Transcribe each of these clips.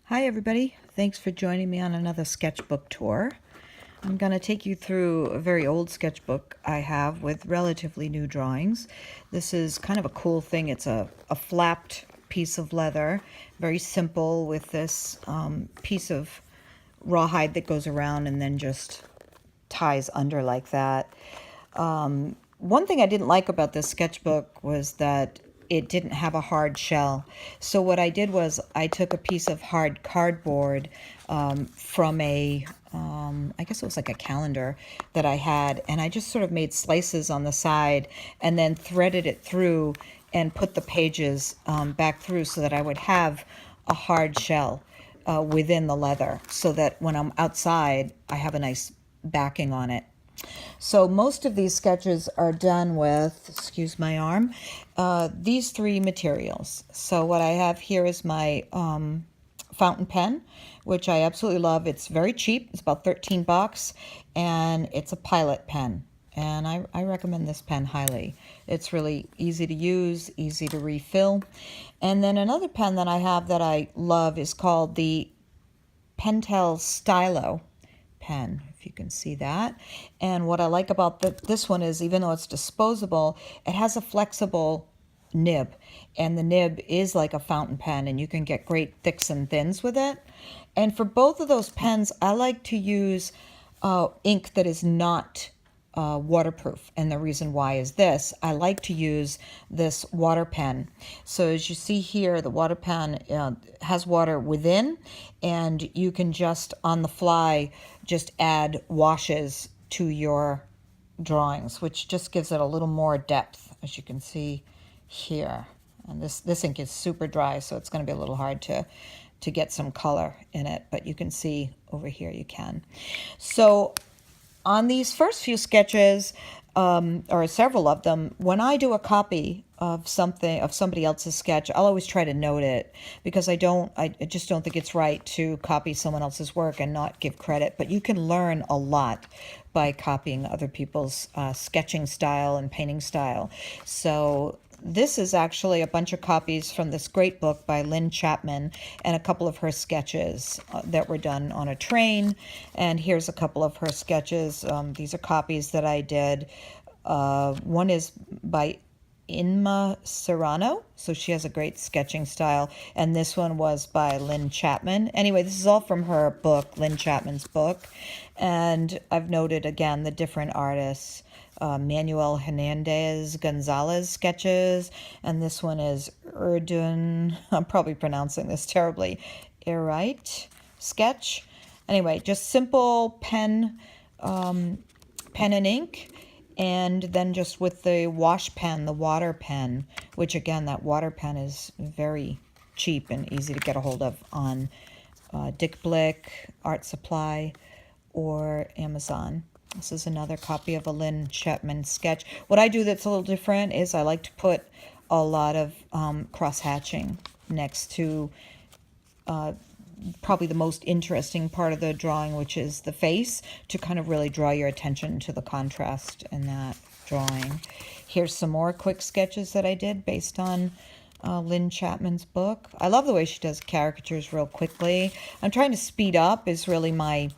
Hi everybody, thanks for joining me on another sketchbook tour. I'm going to take you through a very old sketchbook I have with relatively new drawings. This is kind of a cool thing. It's a flapped piece of leather, very simple, with this piece of rawhide that goes around and then just ties under like that. One thing I didn't like about this sketchbook was that it didn't have a hard shell. So what I did was I took a piece of hard cardboard from I guess it was like a calendar that I had, and I just sort of made slices on the side and then threaded it through and put the pages back through so that I would have a hard shell within the leather, so that when I'm outside, I have a nice backing on it. So most of these sketches are done with, excuse my arm, these three materials. So what I have here is my fountain pen, which I absolutely love. It's very cheap. It's about 13 bucks, and it's a Pilot pen. And I recommend this pen highly. It's really easy to use, easy to refill. And then another pen that I have that I love is called the Pentel Stylo pen, if you can see that. And what I like about this one is, even though it's disposable, it has a flexible nib, and the nib is like a fountain pen, and you can get great thicks and thins with it. And for both of those pens, I like to use ink that is not waterproof, and the reason why is this: I like to use this water pen. So as you see here, the water pen has water within, and you can just on the fly just add washes to your drawings, which just gives it a little more depth, as you can see here. And this ink is super dry, so it's going to be a little hard to get some color in it, but you can see over here you can. So on these first few sketches, or several of them, when I do a copy of somebody else's sketch, I'll always try to note it, because I just don't think it's right to copy someone else's work and not give credit. But you can learn a lot by copying other people's sketching style and painting style. So this is actually a bunch of copies from this great book by Lyn Chapman, and a couple of her sketches that were done on a train. And here's a couple of her sketches. These are copies that I did. One is by Inma Serrano, so she has a great sketching style, and this one was by Lyn Chapman. Anyway, this is all from her book, Lyn Chapman's book, and I've noted again the different artists. Manuel Hernandez Gonzalez sketches, and this one is Erdun, I'm probably pronouncing this terribly, Erite sketch. Anyway, just simple pen and ink, and then just with the wash pen, the water pen, which again, that water pen is very cheap and easy to get a hold of on Dick Blick, Art Supply, or Amazon. This is another copy of a Lyn Chapman sketch. What I do that's a little different is I like to put a lot of cross-hatching next to probably the most interesting part of the drawing, which is the face, to kind of really draw your attention to the contrast in that drawing. Here's some more quick sketches that I did based on Lyn Chapman's book. I love the way she does caricatures real quickly. I'm trying to speed up, is really my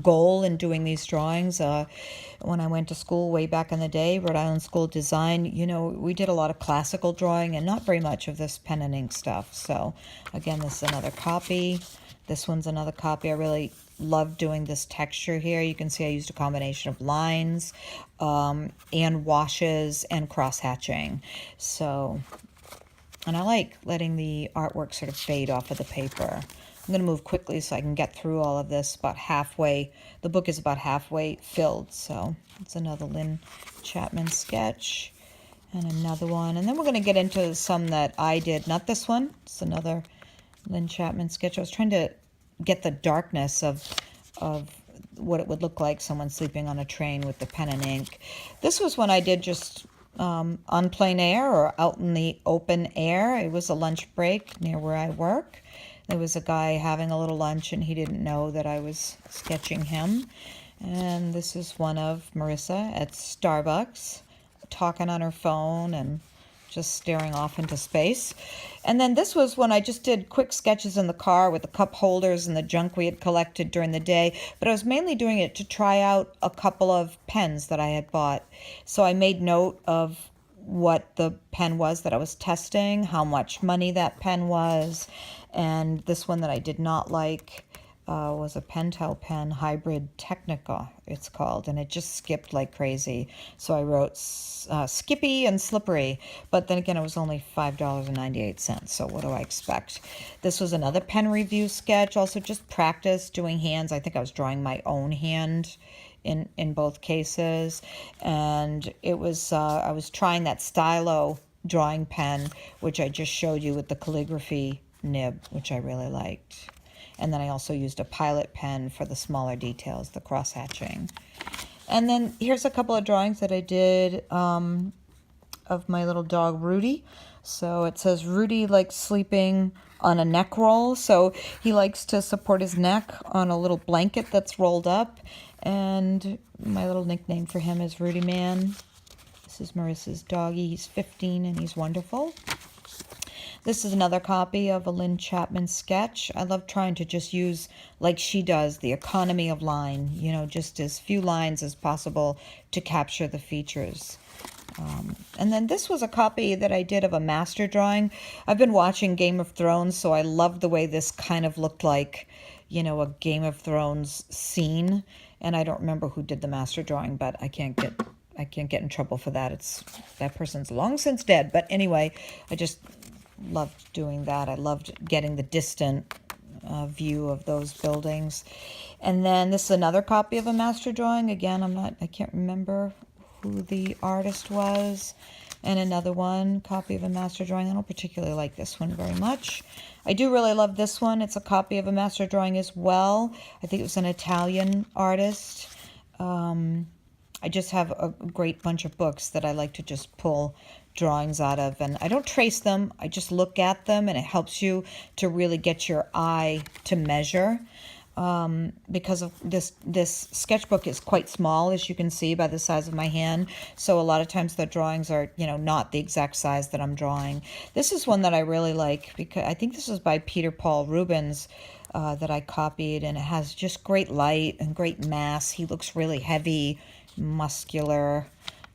goal in doing these drawings. When I went to school way back in the day, Rhode Island School of Design, we did a lot of classical drawing and not very much of this pen and ink stuff. So again, this is another copy. This one's another copy. I really love doing this texture here. You can see I used a combination of lines and washes and cross-hatching. So, and I like letting the artwork sort of fade off of the paper. I'm going to move quickly so I can get through all of this. About halfway, the book is about halfway filled. So it's another Lyn Chapman sketch and another one. And then we're going to get into some that I did. Not this one. It's another Lyn Chapman sketch. I was trying to get the darkness of what it would look like someone sleeping on a train with the pen and ink. This was when I did just on plein air or out in the open air. It was a lunch break near where I work. There was a guy having a little lunch, and he didn't know that I was sketching him. And this is one of Marissa at Starbucks talking on her phone and just staring off into space. And then this was when I just did quick sketches in the car with the cup holders and the junk we had collected during the day. But I was mainly doing it to try out a couple of pens that I had bought. So I made note of what the pen was that I was testing, how much money that pen was, and this one that I did not like was a Pentel pen hybrid Technica, it's called, and it just skipped like crazy. So I wrote Skippy and Slippery, but then again, it was only $5.98, so what do I expect? This was another pen review sketch, also just practice doing hands. I think I was drawing my own hand in both cases, and it was I was trying that stylo drawing pen, which I just showed you with the calligraphy nib, which I really liked. And then I also used a Pilot pen for the smaller details, the cross-hatching. And then here's a couple of drawings that I did of my little dog, Rudy. So it says Rudy likes sleeping on a neck roll. So he likes to support his neck on a little blanket that's rolled up. And my little nickname for him is Rudy Man. This is Marissa's doggy. He's 15 and he's wonderful. This is another copy of a Lyn Chapman sketch. I love trying to just use, like she does, the economy of line, you know, just as few lines as possible to capture the features. And then this was a copy that I did of a master drawing. I've been watching Game of Thrones, so I loved the way this kind of looked like, you know, a Game of Thrones scene. And I don't remember who did the master drawing, but I can't get in trouble for that. That person's long since dead. But anyway, I just loved doing that. I loved getting the distant view of those buildings. And then this is another copy of a master drawing. Again, I can't remember who the artist was. And another one, copy of a master drawing. I don't particularly like this one very much. I do really love this one. It's a copy of a master drawing as well. I think it was an Italian artist. I just have a great bunch of books that I like to just pull drawings out of, and I don't trace them. I just look at them, and it helps you to really get your eye to measure. Because of this sketchbook is quite small, as you can see by the size of my hand. So a lot of times the drawings are, you know, not the exact size that I'm drawing. This is one that I really like because I think this is by Peter Paul Rubens that I copied, and it has just great light and great mass. He looks really heavy, muscular.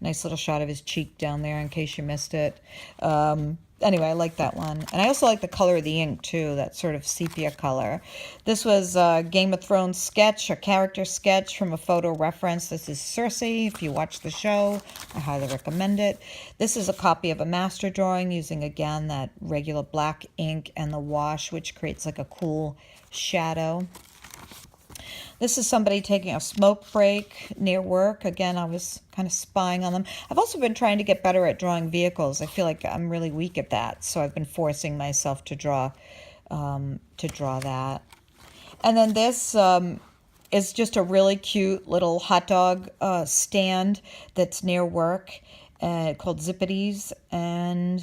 Nice little shot of his cheek down there in case you missed it. Anyway, I like that one. And I also like the color of the ink, too, that sort of sepia color. This was a Game of Thrones sketch, a character sketch from a photo reference. This is Cersei. If you watch the show, I highly recommend it. This is a copy of a master drawing using, again, that regular black ink and the wash, which creates like a cool shadow. This is somebody taking a smoke break near work. Again, I was kind of spying on them. I've also been trying to get better at drawing vehicles. I feel like I'm really weak at that, so I've been forcing myself to draw that. And then this is just a really cute little hot dog stand that's near work called Zippities, and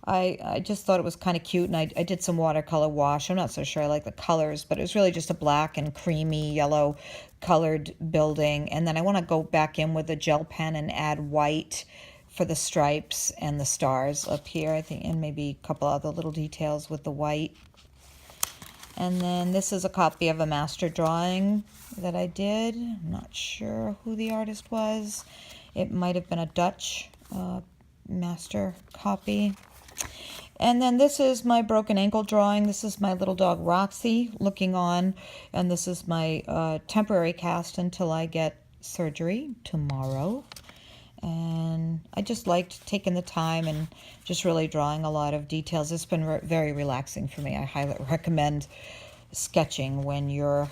I just thought it was kind of cute, and I did some watercolor wash. I'm not so sure I like the colors, but it was really just a black and creamy yellow colored building. And then I want to go back in with a gel pen and add white for the stripes and the stars up here, I think, and maybe a couple other little details with the white. And then this is a copy of a master drawing that I did. I'm not sure who the artist was. It might have been a Dutch master copy. And then this is my broken ankle drawing. This is my little dog Roxy looking on, and this is my temporary cast until I get surgery tomorrow. And I just liked taking the time and just really drawing a lot of details. It's been very relaxing for me. I highly recommend sketching when you're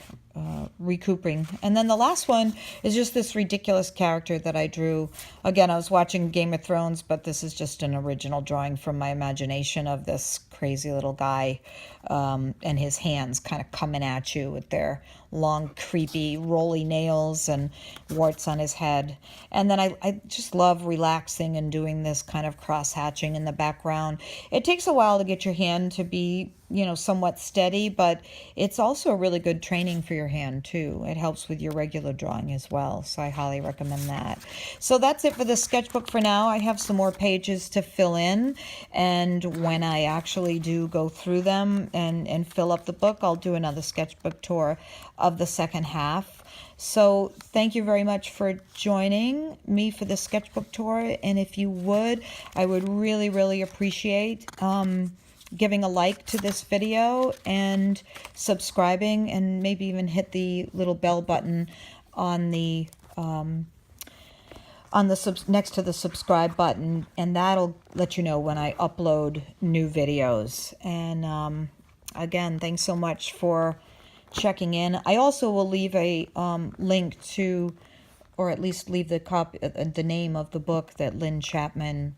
recouping. And then the last one is just this ridiculous character that I drew. Again, I was watching Game of Thrones, but this is just an original drawing from my imagination of this crazy little guy and his hands kind of coming at you with their long, creepy, roly nails and warts on his head. And then I just love relaxing and doing this kind of cross-hatching in the background. It takes a while to get your hand to be, you know, somewhat steady, but it's also a really good training for your your hand too. It helps with your regular drawing as well, so I highly recommend that. So that's it for the sketchbook for now. I have some more pages to fill in, and when I actually do go through them and fill up the book, I'll do another sketchbook tour of the second half. So thank you very much for joining me for the sketchbook tour, and if you would, I would really, really appreciate giving a like to this video and subscribing, and maybe even hit the little bell button on the next to the subscribe button, and that'll let you know when I upload new videos. And again, thanks so much for checking in. I also will leave a link to, or at least leave the name of the book that Lyn Chapman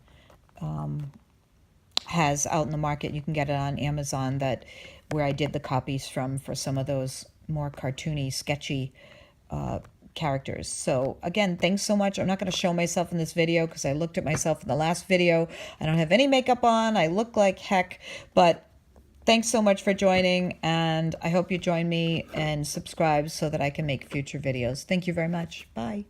has out in the market. You can get it on Amazon, where I did the copies from for some of those more cartoony, sketchy characters. So again, thanks so much. I'm not going to show myself in this video because I looked at myself in the last video. I don't have any makeup on. I look like heck, but thanks so much for joining, and I hope you join me and subscribe so that I can make future videos. Thank you very much. Bye.